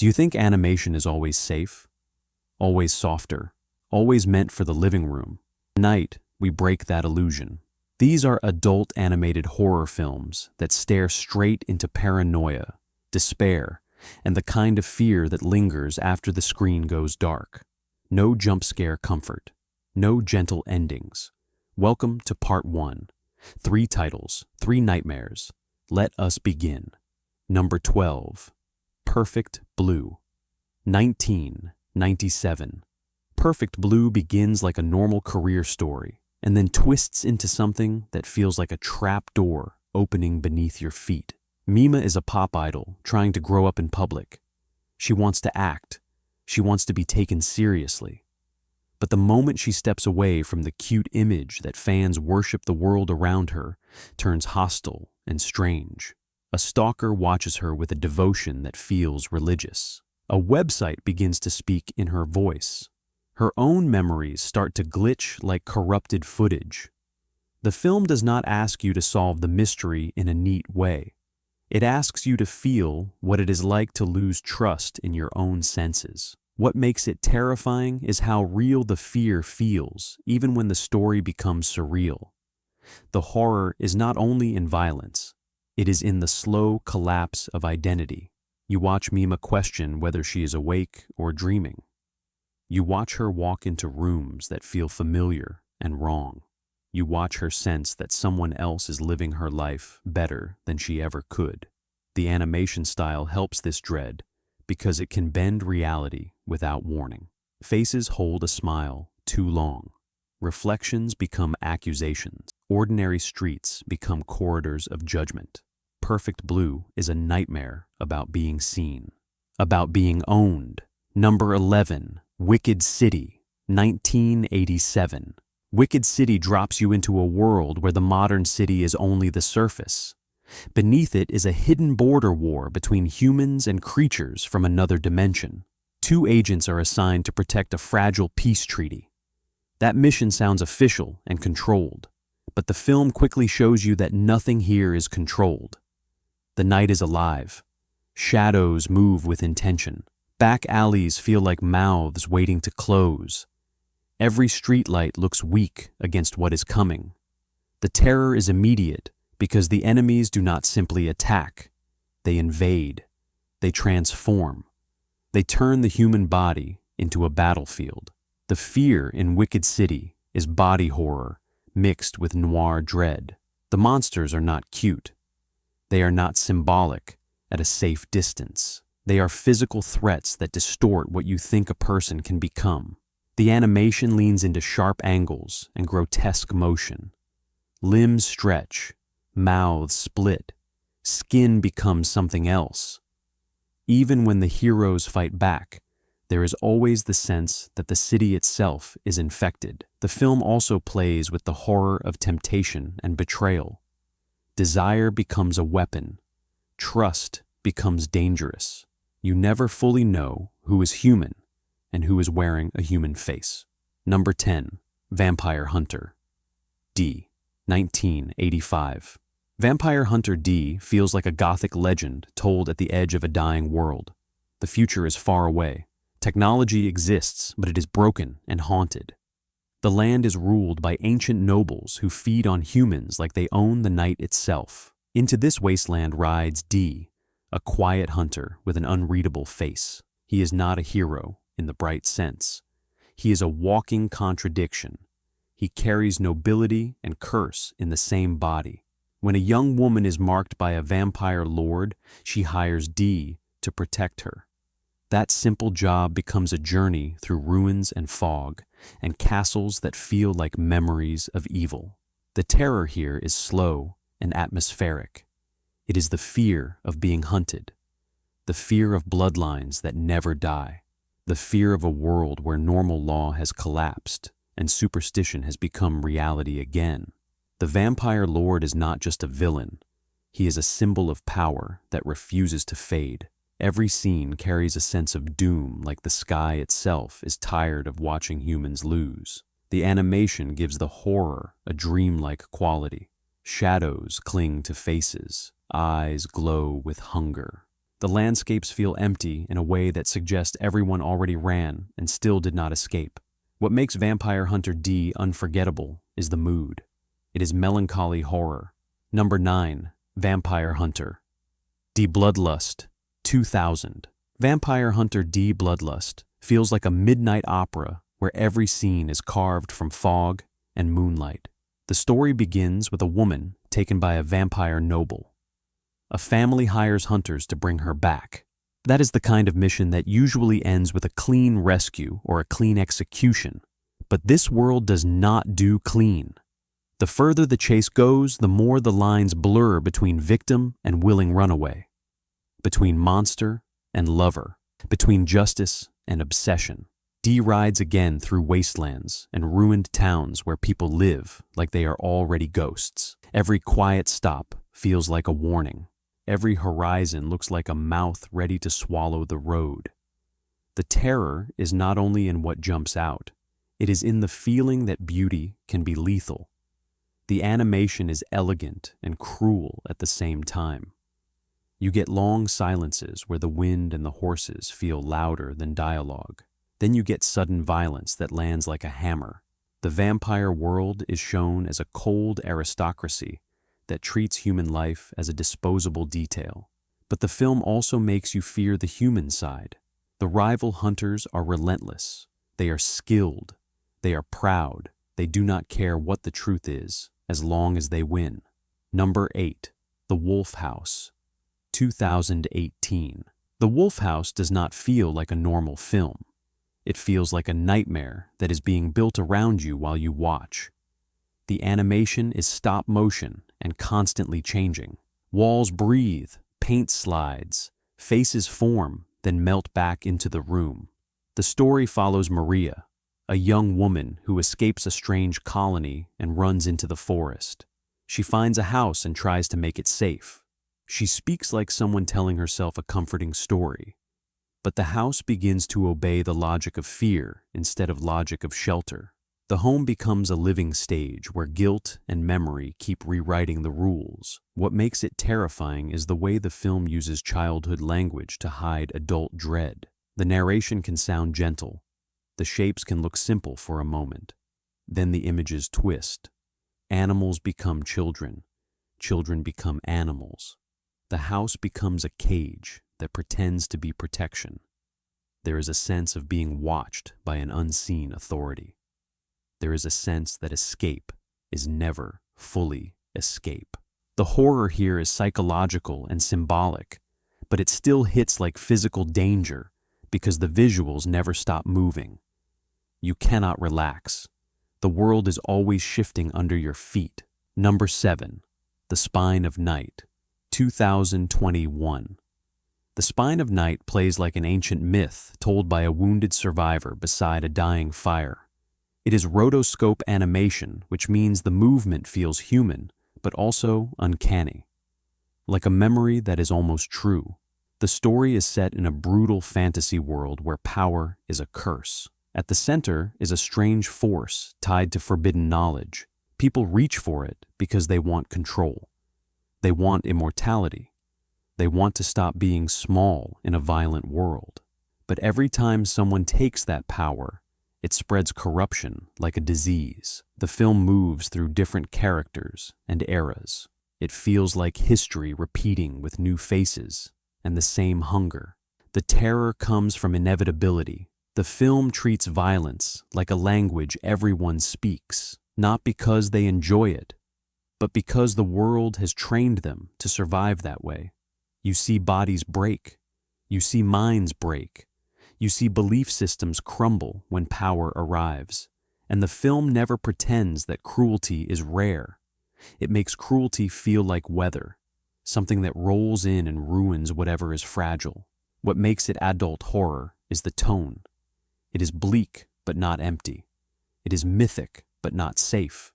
Do you think animation is always safe? Always softer? Always meant for the living room? Tonight, we break that illusion. These are adult animated horror films that stare straight into paranoia, despair, and the kind of fear that lingers after the screen goes dark. No jump scare comfort. No gentle endings. Welcome to Part 1. 3 titles, 3 nightmares. Let us begin. Number 12. Perfect Blue. 1997. Perfect Blue begins like a normal career story and then twists into something that feels like a trap door opening beneath your feet. Mima is a pop idol trying to grow up in public. She wants to act. She wants to be taken seriously. But the moment she steps away from the cute image that fans worship, the world around her turns hostile and strange. A stalker watches her with a devotion that feels religious. A website begins to speak in her voice. Her own memories start to glitch like corrupted footage. The film does not ask you to solve the mystery in a neat way. It asks you to feel what it is like to lose trust in your own senses. What makes it terrifying is how real the fear feels, even when the story becomes surreal. The horror is not only in violence, it is in the slow collapse of identity. You watch Mima question whether she is awake or dreaming. You watch her walk into rooms that feel familiar and wrong. You watch her sense that someone else is living her life better than she ever could. The animation style helps this dread because it can bend reality without warning. Faces hold a smile too long. Reflections become accusations. Ordinary streets become corridors of judgment. Perfect Blue is a nightmare about being seen, about being owned. Number 11. Wicked City. 1987. Wicked City drops you into a world where the modern city is only the surface. Beneath it is a hidden border war between humans and creatures from another dimension. 2 agents are assigned to protect a fragile peace treaty. That mission sounds official and controlled, but the film quickly shows you that nothing here is controlled. The night is alive. Shadows move with intention. Back alleys feel like mouths waiting to close. Every streetlight looks weak against what is coming. The terror is immediate because the enemies do not simply attack. They invade. They transform. They turn the human body into a battlefield. The fear in Wicked City is body horror mixed with noir dread. The monsters are not cute. They are not symbolic at a safe distance. They are physical threats that distort what you think a person can become. The animation leans into sharp angles and grotesque motion. Limbs stretch, mouths split, skin becomes something else. Even when the heroes fight back, there is always the sense that the city itself is infected. The film also plays with the horror of temptation and betrayal. Desire becomes a weapon. Trust becomes dangerous. You never fully know who is human and who is wearing a human face. Number 10. Vampire Hunter. D. 1985. Vampire Hunter D feels like a gothic legend told at the edge of a dying world. The future is far away. Technology exists, but it is broken and haunted. The land is ruled by ancient nobles who feed on humans like they own the night itself. Into this wasteland rides D, a quiet hunter with an unreadable face. He is not a hero in the bright sense. He is a walking contradiction. He carries nobility and curse in the same body. When a young woman is marked by a vampire lord, she hires D to protect her. That simple job becomes a journey through ruins and fog, and castles that feel like memories of evil. The terror here is slow and atmospheric. It is the fear of being hunted, the fear of bloodlines that never die, the fear of a world where normal law has collapsed and superstition has become reality again. The vampire lord is not just a villain. He is a symbol of power that refuses to fade. Every scene carries a sense of doom, like the sky itself is tired of watching humans lose. The animation gives the horror a dreamlike quality. Shadows cling to faces. Eyes glow with hunger. The landscapes feel empty in a way that suggests everyone already ran and still did not escape. What makes Vampire Hunter D unforgettable is the mood. It is melancholy horror. Number 9. Vampire Hunter D. Bloodlust, 2000. Vampire Hunter D. Bloodlust feels like a midnight opera where every scene is carved from fog and moonlight. The story begins with a woman taken by a vampire noble. A family hires hunters to bring her back. That is the kind of mission that usually ends with a clean rescue or a clean execution. But this world does not do clean. The further the chase goes, the more the lines blur between victim and willing runaway, between monster and lover, between justice and obsession. D rides again through wastelands and ruined towns where people live like they are already ghosts. Every quiet stop feels like a warning. Every horizon looks like a mouth ready to swallow the road. The terror is not only in what jumps out, it is in the feeling that beauty can be lethal. The animation is elegant and cruel at the same time. You get long silences where the wind and the horses feel louder than dialogue. Then you get sudden violence that lands like a hammer. The vampire world is shown as a cold aristocracy that treats human life as a disposable detail. But the film also makes you fear the human side. The rival hunters are relentless. They are skilled. They are proud. They do not care what the truth is, as long as they win. Number 8. The Wolf House, 2018. The Wolf House does not feel like a normal film. It feels like a nightmare that is being built around you while you watch. The animation is stop motion and constantly changing. Walls breathe, paint slides, faces form, then melt back into the room. The story follows Maria, a young woman who escapes a strange colony and runs into the forest. She finds a house and tries to make it safe. She speaks like someone telling herself a comforting story. But the house begins to obey the logic of fear instead of logic of shelter. The home becomes a living stage where guilt and memory keep rewriting the rules. What makes it terrifying is the way the film uses childhood language to hide adult dread. The narration can sound gentle. The shapes can look simple for a moment. Then the images twist. Animals become children. Children become animals. The house becomes a cage that pretends to be protection. There is a sense of being watched by an unseen authority. There is a sense that escape is never fully escape. The horror here is psychological and symbolic, but it still hits like physical danger because the visuals never stop moving. You cannot relax. The world is always shifting under your feet. Number 7. The Spine of Night, 2021. The Spine of Night plays like an ancient myth told by a wounded survivor beside a dying fire. It is rotoscope animation, which means the movement feels human, but also uncanny. Like a memory that is almost true. The story is set in a brutal fantasy world where power is a curse. At the center is a strange force tied to forbidden knowledge. People reach for it because they want control. They want immortality. They want to stop being small in a violent world. But every time someone takes that power, it spreads corruption like a disease. The film moves through different characters and eras. It feels like history repeating with new faces and the same hunger. The terror comes from inevitability. The film treats violence like a language everyone speaks, not because they enjoy it, but because the world has trained them to survive that way. You see bodies break. You see minds break. You see belief systems crumble when power arrives. And the film never pretends that cruelty is rare. It makes cruelty feel like weather, something that rolls in and ruins whatever is fragile. What makes it adult horror is the tone. It is bleak, but not empty. It is mythic, but not safe.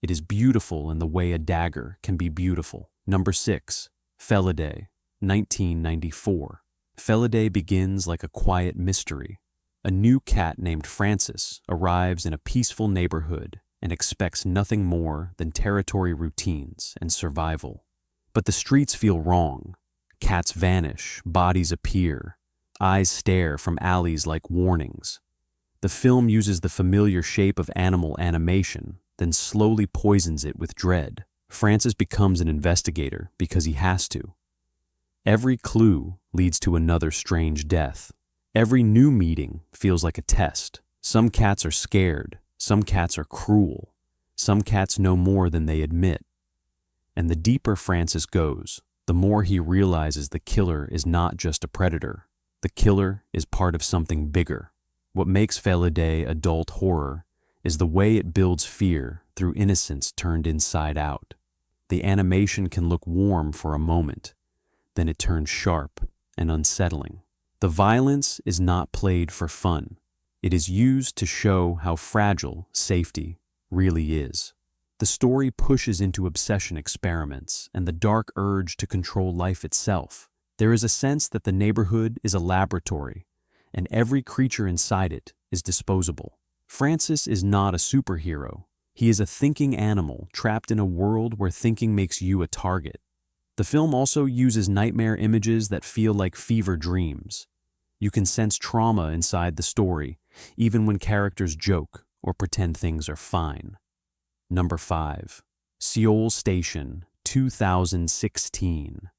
It is beautiful in the way a dagger can be beautiful. Number 6. Felidae, 1994. Felidae begins like a quiet mystery. A new cat named Francis arrives in a peaceful neighborhood and expects nothing more than territory routines and survival. But the streets feel wrong. Cats vanish, bodies appear, eyes stare from alleys like warnings. The film uses the familiar shape of animal animation, then slowly poisons it with dread. Francis becomes an investigator because he has to. Every clue leads to another strange death. Every new meeting feels like a test. Some cats are scared, some cats are cruel, some cats know more than they admit. And the deeper Francis goes, the more he realizes the killer is not just a predator. The killer is part of something bigger. What makes Felidae adult horror is the way it builds fear through innocence turned inside out. The animation can look warm for a moment, then it turns sharp and unsettling. The violence is not played for fun. It is used to show how fragile safety really is. The story pushes into obsession experiments and the dark urge to control life itself. There is a sense that the neighborhood is a laboratory, and every creature inside it is disposable. Francis is not a superhero. He is a thinking animal trapped in a world where thinking makes you a target. The film also uses nightmare images that feel like fever dreams. You can sense trauma inside the story, even when characters joke or pretend things are fine. Number 5. Seoul Station, 2016.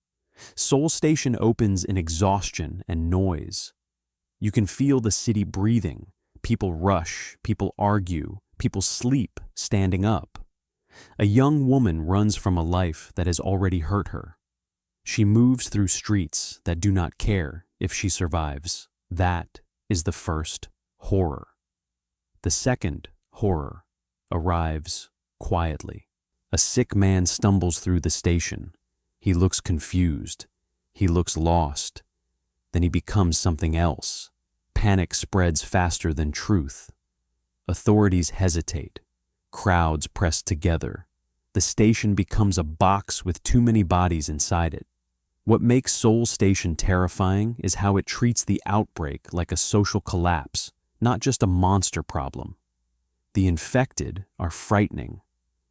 Seoul Station opens in exhaustion and noise. You can feel the city breathing. People rush, people argue, people sleep standing up. A young woman runs from a life that has already hurt her. She moves through streets that do not care if she survives. That is the first horror. The second horror arrives quietly. A sick man stumbles through the station. He looks confused. He looks lost. Then he becomes something else. Panic spreads faster than truth. Authorities hesitate. Crowds press together. The station becomes a box with too many bodies inside it. What makes Seoul Station terrifying is how it treats the outbreak like a social collapse, not just a monster problem. The infected are frightening,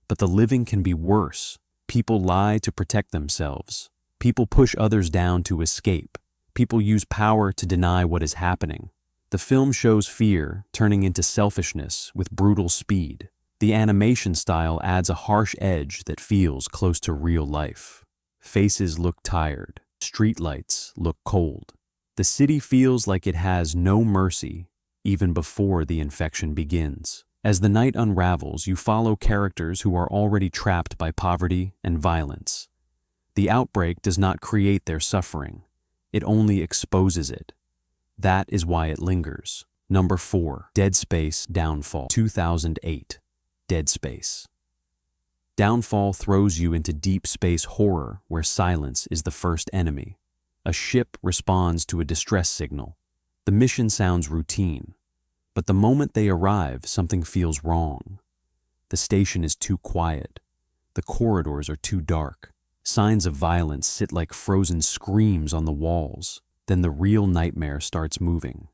but the living can be worse. People lie to protect themselves. People push others down to escape. People use power to deny what is happening. The film shows fear turning into selfishness with brutal speed. The animation style adds a harsh edge that feels close to real life. Faces look tired. Streetlights look cold. The city feels like it has no mercy even before the infection begins. As the night unravels, you follow characters who are already trapped by poverty and violence. The outbreak does not create their suffering. It only exposes it. That is why it lingers. Number 4. Dead Space Downfall, 2008. Dead Space. Downfall throws you into deep space horror where silence is the first enemy. A ship responds to a distress signal. The mission sounds routine, but the moment they arrive, something feels wrong. The station is too quiet. The corridors are too dark. Signs of violence sit like frozen screams on the walls. Then the real nightmare starts moving.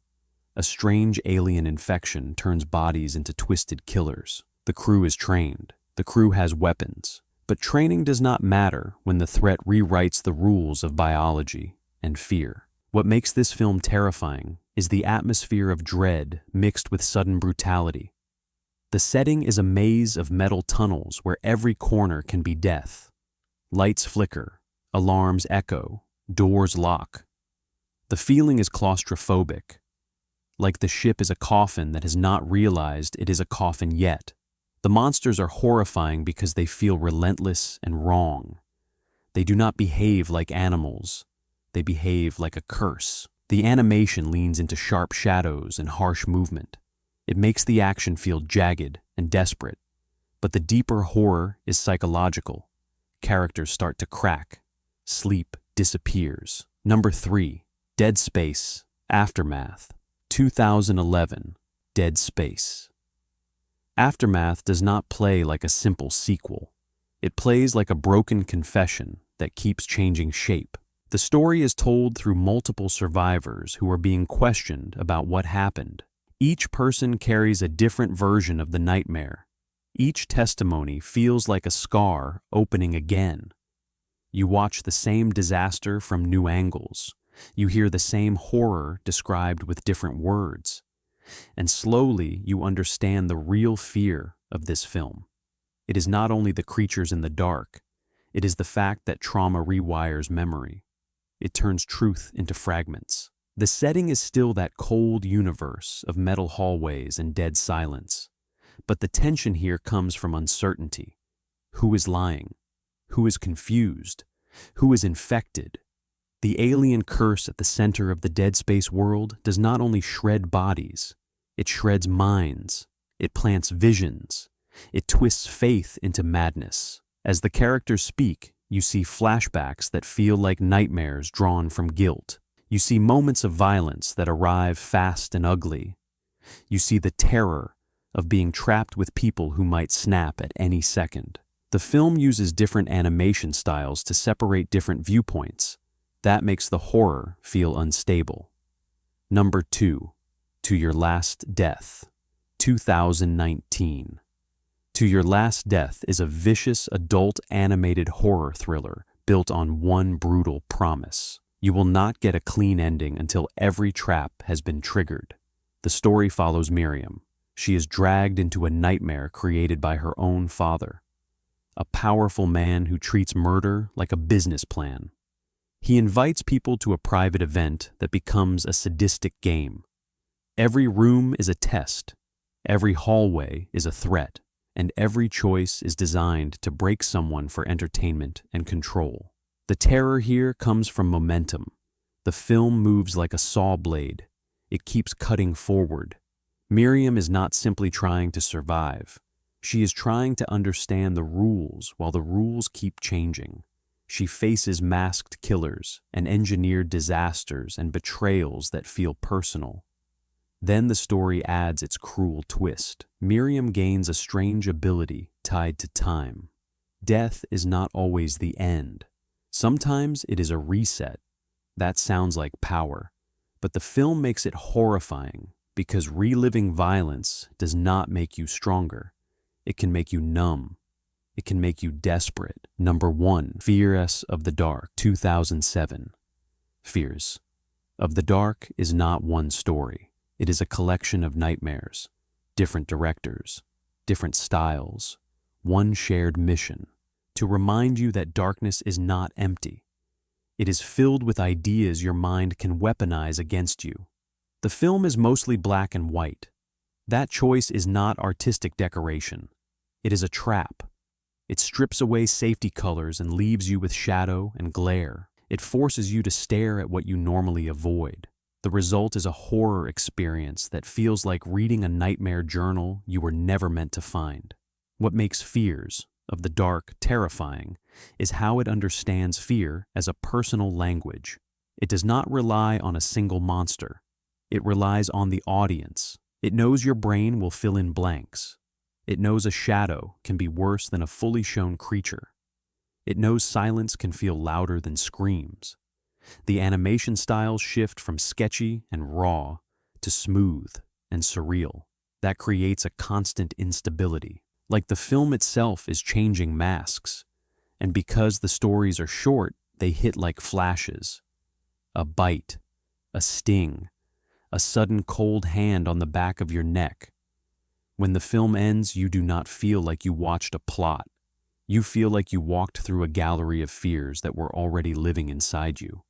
A strange alien infection turns bodies into twisted killers. The crew is trained. The crew has weapons. But training does not matter when the threat rewrites the rules of biology and fear. What makes this film terrifying is the atmosphere of dread mixed with sudden brutality. The setting is a maze of metal tunnels where every corner can be death. Lights flicker, alarms echo, doors lock. The feeling is claustrophobic, like the ship is a coffin that has not realized it is a coffin yet. The monsters are horrifying because they feel relentless and wrong. They do not behave like animals. They behave like a curse. The animation leans into sharp shadows and harsh movement. It makes the action feel jagged and desperate. But the deeper horror is psychological. Characters start to crack. Sleep disappears. Number 3. Dead Space Aftermath, 2011. Dead Space. Aftermath does not play like a simple sequel. It plays like a broken confession that keeps changing shape. The story is told through multiple survivors who are being questioned about what happened. Each person carries a different version of the nightmare. Each testimony feels like a scar opening again. You watch the same disaster from new angles. You hear the same horror described with different words. And slowly you understand the real fear of this film. It is not only the creatures in the dark, it is the fact that trauma rewires memory. It turns truth into fragments. The setting is still that cold universe of metal hallways and dead silence. But the tension here comes from uncertainty. Who is lying? Who is confused? Who is infected? The alien curse at the center of the Dead Space world does not only shred bodies, it shreds minds, it plants visions, it twists faith into madness. As the characters speak, you see flashbacks that feel like nightmares drawn from guilt. You see moments of violence that arrive fast and ugly. You see the terror of being trapped with people who might snap at any second. The film uses different animation styles to separate different viewpoints. That makes the horror feel unstable. Number 2, To Your Last Death, 2019. To Your Last Death is a vicious adult animated horror thriller built on one brutal promise. You will not get a clean ending until every trap has been triggered. The story follows Miriam. She is dragged into a nightmare created by her own father, a powerful man who treats murder like a business plan. He invites people to a private event that becomes a sadistic game. Every room is a test, every hallway is a threat, and every choice is designed to break someone for entertainment and control. The terror here comes from momentum. The film moves like a saw blade. It keeps cutting forward. Miriam is not simply trying to survive. She is trying to understand the rules while the rules keep changing. She faces masked killers and engineered disasters and betrayals that feel personal. Then the story adds its cruel twist. Miriam gains a strange ability tied to time. Death is not always the end. Sometimes it is a reset. That sounds like power. But the film makes it horrifying because reliving violence does not make you stronger. It can make you numb. It can make you desperate. Number 1, Fears of the Dark, 2007. Fears of the Dark is not one story. It is a collection of nightmares, different directors, different styles, one shared mission, to remind you that darkness is not empty. It is filled with ideas your mind can weaponize against you. The film is mostly black and white. That choice is not artistic decoration. It is a trap. It strips away safety colors and leaves you with shadow and glare. It forces you to stare at what you normally avoid. The result is a horror experience that feels like reading a nightmare journal you were never meant to find. What makes Fears of the Dark terrifying is how it understands fear as a personal language. It does not rely on a single monster. It relies on the audience. It knows your brain will fill in blanks. It knows a shadow can be worse than a fully shown creature. It knows silence can feel louder than screams. The animation styles shift from sketchy and raw to smooth and surreal. That creates a constant instability, like the film itself is changing masks. And because the stories are short, they hit like flashes. A bite, a sting, a sudden cold hand on the back of your neck. When the film ends, you do not feel like you watched a plot. You feel like you walked through a gallery of fears that were already living inside you.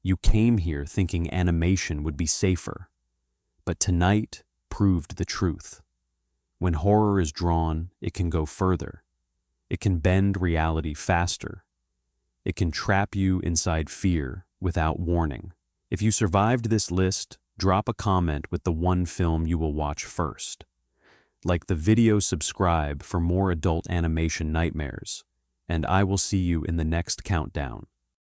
You came here thinking animation would be safer, but tonight proved the truth. When horror is drawn, it can go further. It can bend reality faster. It can trap you inside fear without warning. If you survived this list, drop a comment with the one film you will watch first. Like the video, subscribe for more adult animation nightmares, and I will see you in the next countdown.